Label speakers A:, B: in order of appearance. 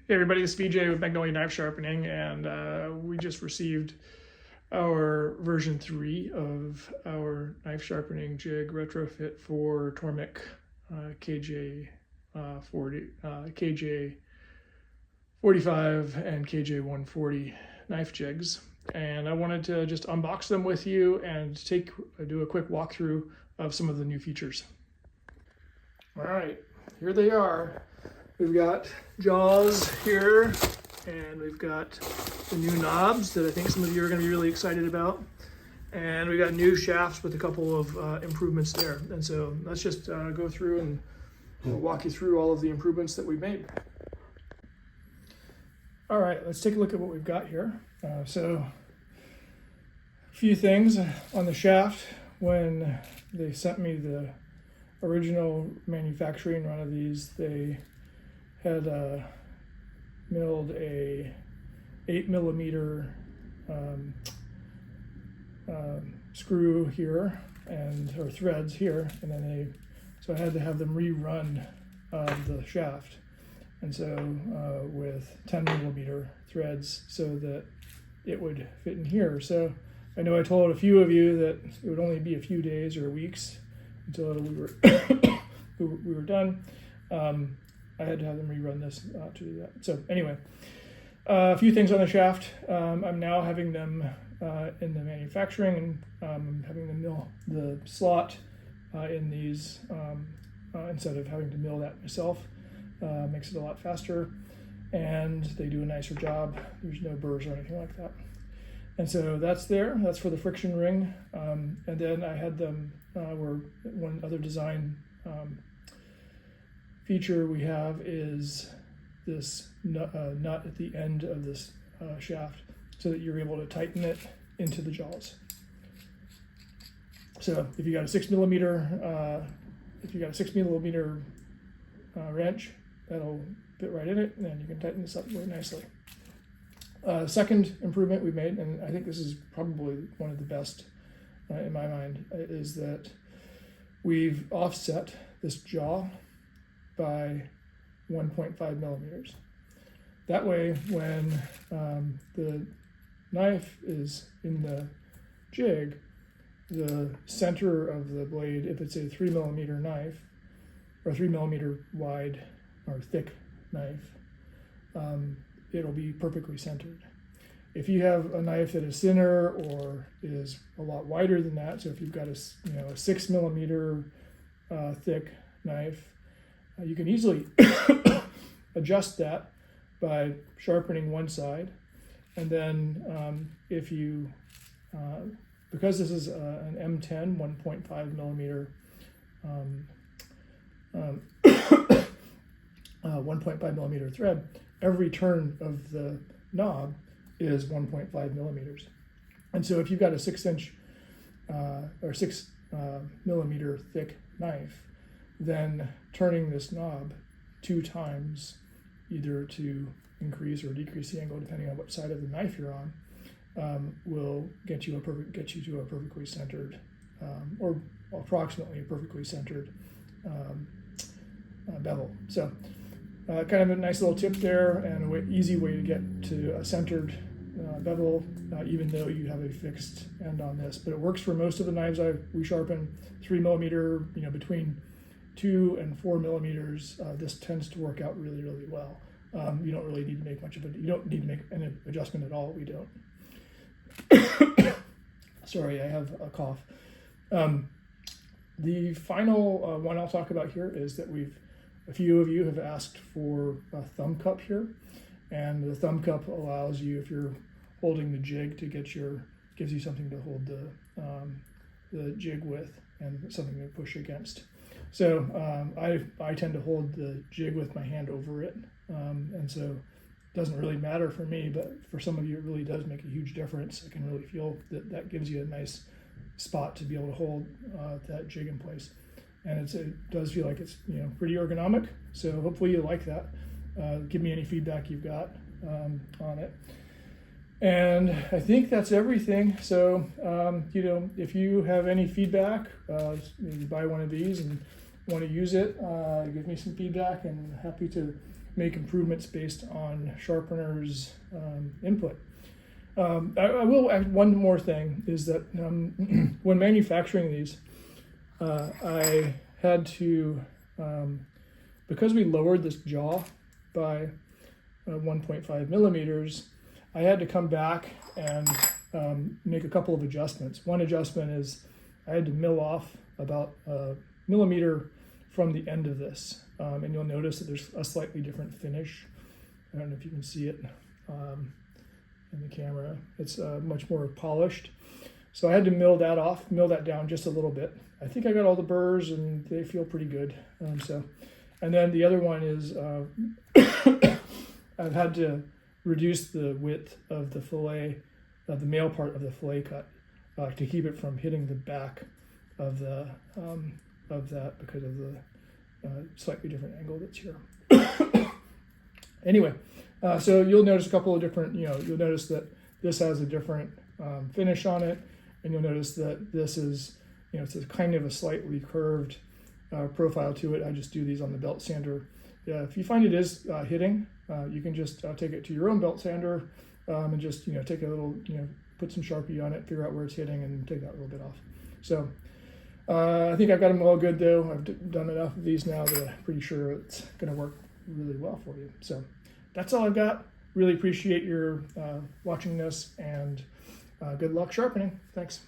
A: Hey everybody, it's VJ with Magnolia Knife Sharpening, and we just received our version 3 of our knife sharpening jig retrofit for Tormek KJ 45 and KJ 140 knife jigs. And I wanted to just unbox them with you and do a quick walkthrough of some of the new features. All right, here they are. We've got jaws here, and we've got the new knobs that I think some of you are going to be really excited about. And we got new shafts with a couple of improvements there. And so let's just go through and walk you through all of the improvements that we've made. All right, let's take a look at what we've got here. So a few things on the shaft. When they sent me the original manufacturing run of these, they had milled a 8mm screw here or threads here, and then so I had to have them rerun the shaft, and so with 10mm threads so that it would fit in here. So I know I told a few of you that it would only be a few days or weeks until we were we were done. I had to have them rerun this to do that. So anyway, a few things on the shaft. I'm now having them in the manufacturing, and having them mill the slot in these instead of having to mill that myself. Makes it a lot faster, and they do a nicer job. There's no burrs or anything like that. And so that's there. That's for the friction ring. And then I had them where one other design feature we have is this nut at the end of this shaft, so that you're able to tighten it into the jaws. So if you got a 6mm, wrench, that'll fit right in it, and then you can tighten this up really nicely. Second improvement we made, and I think this is probably one of the best in my mind, is that we've offset this jaw by 1.5mm. That way, when the knife is in the jig, the center of the blade, if it's a 3mm knife, or 3mm wide or thick knife, it'll be perfectly centered. If you have a knife that is thinner or is a lot wider than that, so if you've got a 6mm thick knife, you can easily adjust that by sharpening one side, and then if you, because this is an M10 1.5mm 1.5mm thread, every turn of the knob is 1.5mm. And so if you've got a 6-inch or 6mm thick knife, then turning this knob 2 times, either to increase or decrease the angle depending on what side of the knife you're on, will get you to a perfectly centered or approximately a perfectly centered bevel. So kind of a nice little tip there, and an easy way to get to a centered bevel, even though you have a fixed end on this. But it works for most of the knives we sharpen. 3mm, between 2 and 4mm, this tends to work out really, really well. You don't really need to make much of it. You don't need to make any adjustment at all. We don't. Sorry, I have a cough. The final one I'll talk about here is that a few of you have asked for a thumb cup here, and the thumb cup allows you, if you're holding the jig, to gives you something to hold the jig with and something to push against. So I tend to hold the jig with my hand over it, and so it doesn't really matter for me, but for some of you it really does make a huge difference. I can really feel that gives you a nice spot to be able to hold that jig in place. And it does feel like it's pretty ergonomic, so hopefully you like that. Give me any feedback you've got on it. And I think that's everything. So if you have any feedback, maybe buy one of these and want to use it, give me some feedback, and happy to make improvements based on sharpeners' input. I will add one more thing, is that when manufacturing these, I had to, because we lowered this jaw by 1.5 millimeters, I had to come back and make a couple of adjustments. One adjustment is I had to mill off about a millimeter from the end of this. And you'll notice that there's a slightly different finish. I don't know if you can see it in the camera. It's much more polished. So I had to mill that off, mill that down just a little bit. I think I got all the burrs and they feel pretty good. And then the other one is I've had to reduce the width of the fillet, the male part of the fillet cut, to keep it from hitting the back of the of that because of the slightly different angle that's here. Anyway, so you'll notice a couple of different, you'll notice that this has a different finish on it, and you'll notice that this is, it's a kind of a slightly curved profile to it. I just do these on the belt sander. Yeah, if you find it is hitting, you can just take it to your own belt sander and just, take a little, put some Sharpie on it, figure out where it's hitting, and take that little bit off. So I think I've got them all good though. I've done enough of these now that I'm pretty sure it's going to work really well for you. So that's all I've got. Really appreciate your watching this, and good luck sharpening. Thanks.